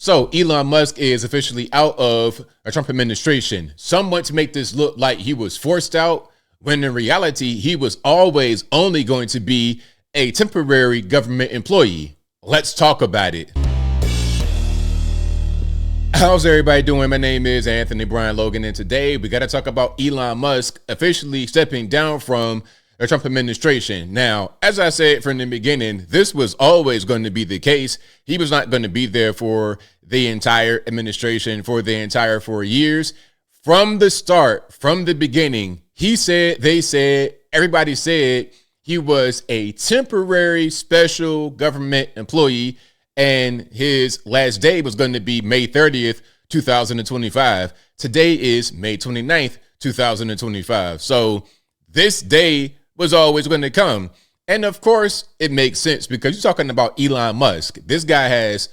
So Elon Musk is officially out of a Trump administration. Some want to make this look like he was forced out, when in reality, he was always only going to be a temporary government employee. Let's talk about it. How's everybody doing? My name is Anthony Brian Logan, and today we got to talk about Elon Musk officially stepping down from the Trump administration. Now, as I said from the beginning, this was always going to be the case. He was not going to be there for the entire administration, for the entire 4 years. From the start, from the beginning, he said, they said, everybody said he was a temporary special government employee, and his last day was going to be May 30th, 2025. Today is May 29th, 2025. So this day was always going to come. And of course, it makes sense because you're talking about Elon Musk. This guy has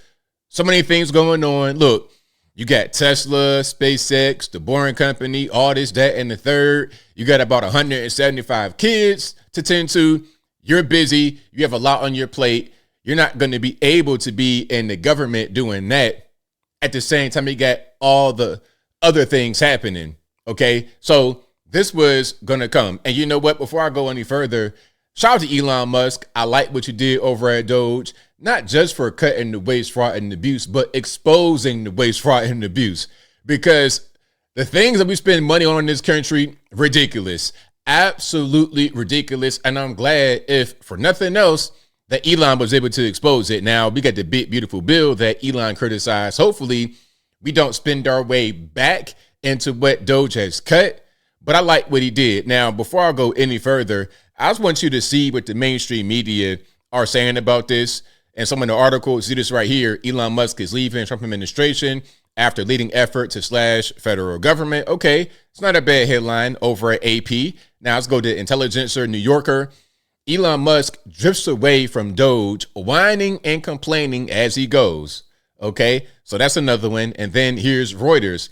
so many things going on. Look, you got Tesla, SpaceX, the Boring Company, all this, that, and the third. You got about 175 kids to tend to. You're busy. You have a lot on your plate. You're not going to be able to be in the government doing that. At the same time, you got all the other things happening. Okay, so this was going to come. And you know what? Before I go any further, shout out to Elon Musk. I like what you did over at DOGE, not just for cutting the waste, fraud, and abuse, but exposing the waste, fraud, and abuse. Because the things that we spend money on in this country, ridiculous, absolutely ridiculous. And I'm glad, if for nothing else, that Elon was able to expose it. Now, we got the big, beautiful bill that Elon criticized. Hopefully, we don't spend our way back into what DOGE has cut. But I like what he did. Now, before I go any further, I just want you to see what the mainstream media are saying about this. And some of the articles, see this right here. Elon Musk is leaving Trump administration after leading effort to slash federal government. Okay, it's not a bad headline over at AP. Now let's go to Intelligencer, New Yorker. Elon Musk drifts away from DOGE, whining and complaining as he goes. Okay, so that's another one. And then here's Reuters.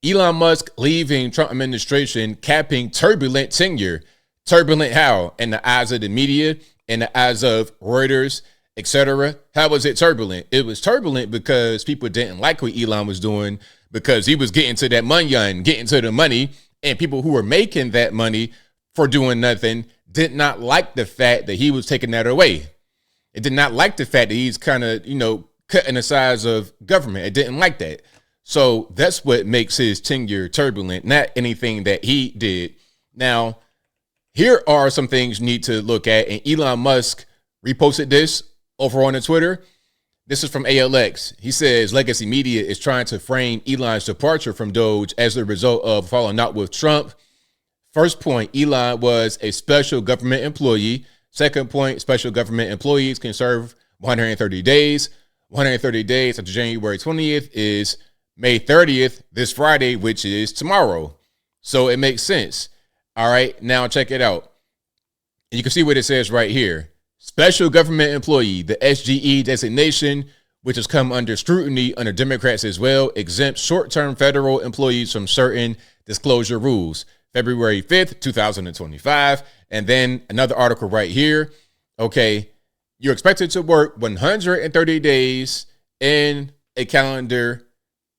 Elon Musk leaving Trump administration, capping turbulent tenure. Turbulent how? In the eyes of the media, in the eyes of Reuters, etc. How was it turbulent? It was turbulent because people didn't like what Elon was doing, because he was getting to that money and getting to the money, and people who were making that money for doing nothing did not like the fact that he was taking that away. It did not like the fact that he's kind of, cutting the size of government. It didn't like that. So that's what makes his tenure turbulent, not anything that he did. Now, here are some things you need to look at. And Elon Musk reposted this over on Twitter. This is from ALX. He says legacy media is trying to frame Elon's departure from DOGE as a result of falling out with Trump. First point, Elon was a special government employee. Second point, special government employees can serve 130 days. 130 days after January 20th is May 30th, this Friday, which is tomorrow. So it makes sense. All right, now check it out. And you can see what it says right here. Special government employee, the SGE designation, which has come under scrutiny under Democrats as well, exempts short-term federal employees from certain disclosure rules. February 5th, 2025. And then another article right here. Okay, you're expected to work 130 days in a calendar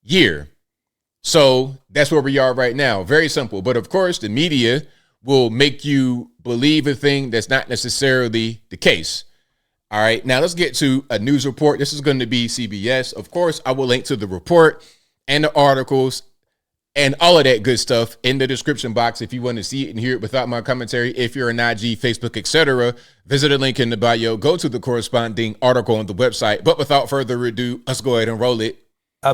year. So that's where we are right now. Very simple. But of course, the media will make you believe a thing that's not necessarily the case. All right. Now let's get to a news report. This is going to be CBS. Of course, I will link to the report and the articles and all of that good stuff in the description box if you want to see it and hear it without my commentary. If you're on IG, Facebook, etc., visit a link in the bio. Go to the corresponding article on the website. But without further ado, let's go ahead and roll it.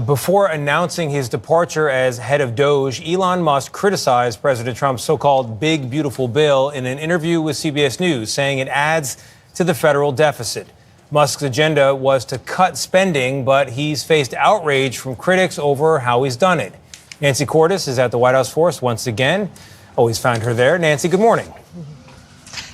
Before announcing his departure as head of DOGE, Elon Musk criticized President Trump's so-called big, beautiful bill in an interview with CBS News, saying it adds to the federal deficit. Musk's agenda was to cut spending, but he's faced outrage from critics over how he's done it. Nancy Cordes is at the White House for us once again. Always found her there. Nancy, good morning.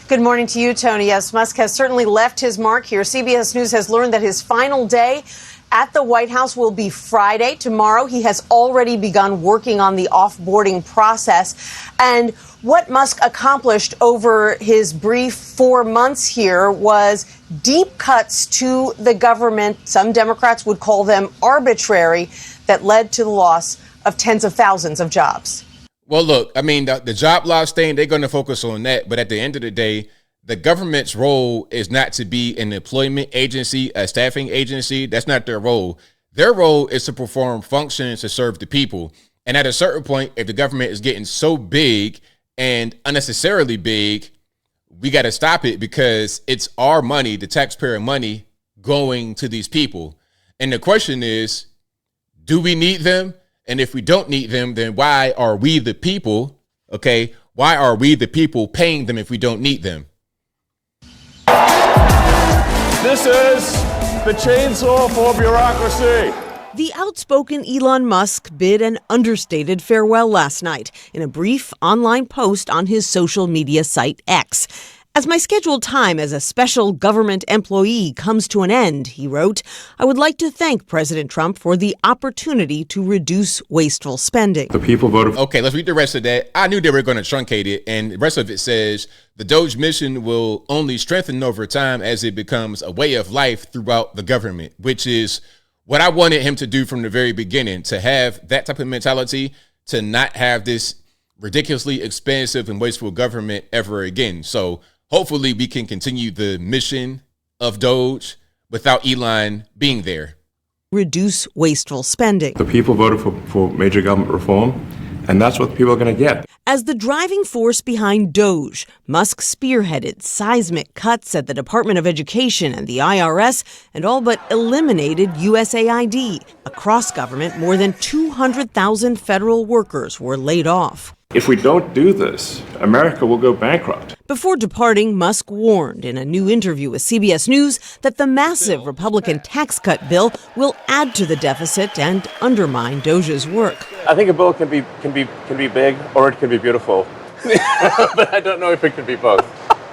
Good morning to you, Tony. Yes, Musk has certainly left his mark here. CBS News has learned that his final day at the White House will be Friday. Tomorrow, he has already begun working on the offboarding process. And what Musk accomplished over his brief 4 months here was deep cuts to the government. Some Democrats would call them arbitrary, that led to the loss of tens of thousands of jobs. Well, look, I mean, the job loss thing, they're going to focus on that. But at the end of the day, the government's role is not to be an employment agency, a staffing agency. That's not their role. Their role is to perform functions to serve the people. And at a certain point, if the government is getting so big and unnecessarily big, we got to stop it, because it's our money, the taxpayer money, going to these people. And the question is, do we need them? And if we don't need them, then why are we the people? Okay. Why are we the people paying them if we don't need them? This is the chainsaw for bureaucracy. The outspoken Elon Musk bid an understated farewell last night in a brief online post on his social media site X. As my scheduled time as a special government employee comes to an end, he wrote, I would like to thank President Trump for the opportunity to reduce wasteful spending. The people voted. Okay, let's read the rest of that. I knew they were going to truncate it. And the rest of it says, the DOGE mission will only strengthen over time as it becomes a way of life throughout the government, which is what I wanted him to do from the very beginning, to have that type of mentality, to not have this ridiculously expensive and wasteful government ever again. So hopefully we can continue the mission of DOGE without Elon being there. Reduce wasteful spending. The people voted for major government reform, and that's what the people are going to get. As the driving force behind DOGE, Musk spearheaded seismic cuts at the Department of Education and the IRS and all but eliminated USAID. Across government, more than 200,000 federal workers were laid off. If we don't do this, America will go bankrupt. Before departing, Musk warned in a new interview with CBS News that the massive Republican tax cut bill will add to the deficit and undermine DOGE's work. I think a bill can be big or it can be beautiful, but I don't know if it can be both.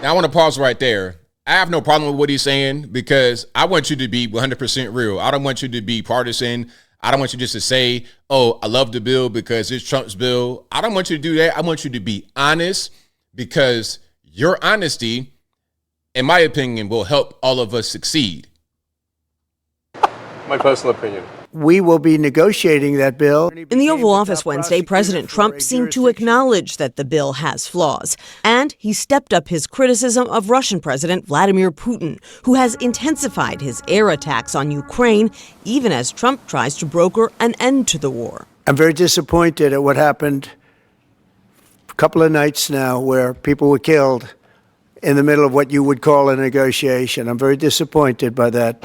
Now I want to pause right there. I have no problem with what he's saying, because I want you to be 100% real. I don't want you to be partisan. I don't want you just to say, oh, I love the bill because it's Trump's bill. I don't want you to do that. I want you to be honest, because your honesty, in my opinion, will help all of us succeed. My personal opinion. We will be negotiating that bill. In the Oval Office Wednesday, President Trump seemed to acknowledge that the bill has flaws. And he stepped up his criticism of Russian President Vladimir Putin, who has intensified his air attacks on Ukraine, even as Trump tries to broker an end to the war. I'm very disappointed at what happened a couple of nights now, where people were killed in the middle of what you would call a negotiation. I'm very disappointed by that.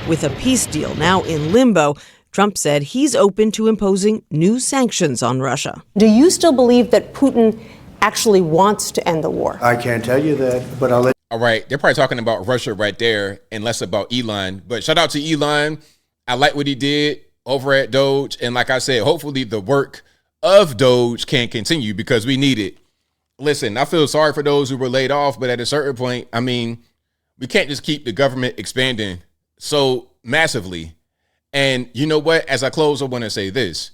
With a peace deal now in limbo, Trump said he's open to imposing new sanctions on Russia. Do you still believe that Putin actually wants to end the war? I can't tell you that, but I'll let. All right, they're probably talking about Russia right there and less about Elon. But shout out to Elon. I like what he did over at DOGE. And like I said, hopefully the work of DOGE can continue, because we need it. Listen, I feel sorry for those who were laid off, but at a certain point, I mean, we can't just keep the government expanding so massively. And you know what? As I close, I want to say this.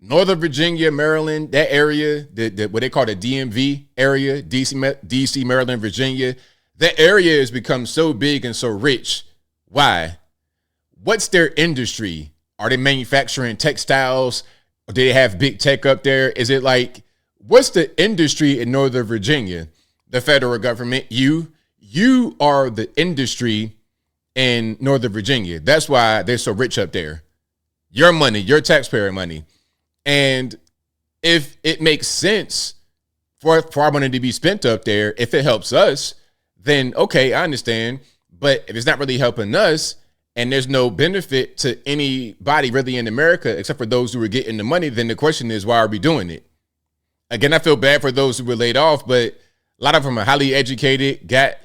Northern Virginia, Maryland, that area, what they call the DMV area, DC, Maryland, Virginia, that area has become so big and so rich. Why? What's their industry? Are they manufacturing textiles? Or do they have big tech up there? Is it like, what's the industry in Northern Virginia? The federal government, you are the industry in Northern Virginia. That's why they're so rich up there. Your money, your taxpayer money. And if it makes sense for our money to be spent up there, if it helps us, then okay, I understand. But if it's not really helping us and there's no benefit to anybody really in America except for those who are getting the money, then the question is, why are we doing it? Again, I feel bad for those who were laid off, but a lot of them are highly educated, got,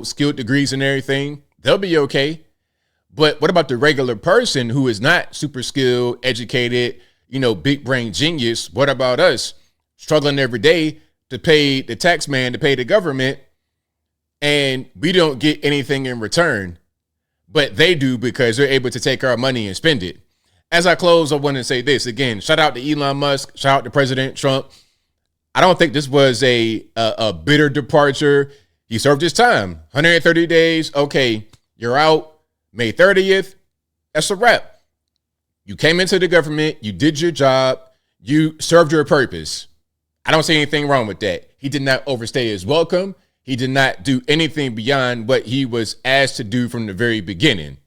skilled degrees and everything. They'll be okay. But what about the regular person who is not super skilled, educated, big brain genius? What about us struggling every day to pay the tax man, to pay the government, and we don't get anything in return? but they do because they're able to take our money and spend it. As I close, I want to say this again. Shout out to Elon Musk. Shout out to President Trump. I don't think this was a bitter departure. He served his time. 130 days. Okay, you're out. May 30th. That's a wrap. You came into the government. You did your job. You served your purpose. I don't see anything wrong with that. He did not overstay his welcome. He did not do anything beyond what he was asked to do from the very beginning.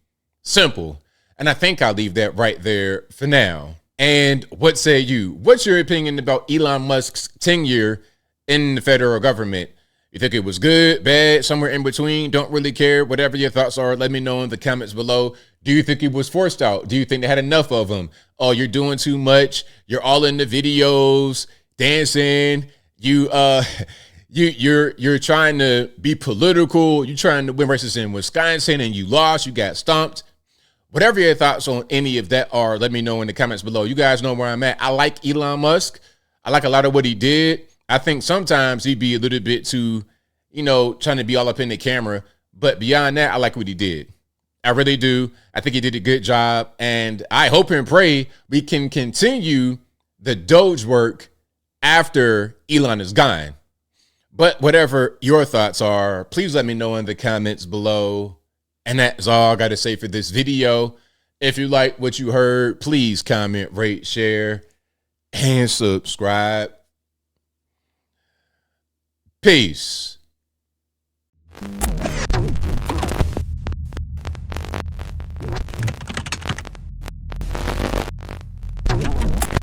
Simple. And I think I'll leave that right there for now. And what say you? What's your opinion about Elon Musk's tenure in the federal government? You think it was good, bad, somewhere in between? Don't really care. Whatever your thoughts are, let me know in the comments below. Do you think he was forced out? Do you think they had enough of him? Oh, you're doing too much. You're all in the videos, dancing. You're trying to be political. You're trying to win races in Wisconsin and you lost. You got stomped. Whatever your thoughts on any of that are, let me know in the comments below. You guys know where I'm at. I like Elon Musk. I like a lot of what he did. I think sometimes he'd be a little bit too, trying to be all up in the camera. But beyond that, I like what he did. I really do. I think he did a good job. And I hope and pray we can continue the DOGE work after Elon is gone. But whatever your thoughts are, please let me know in the comments below. And that's all I got to say for this video. If you like what you heard, please comment, rate, share, and subscribe. Peace.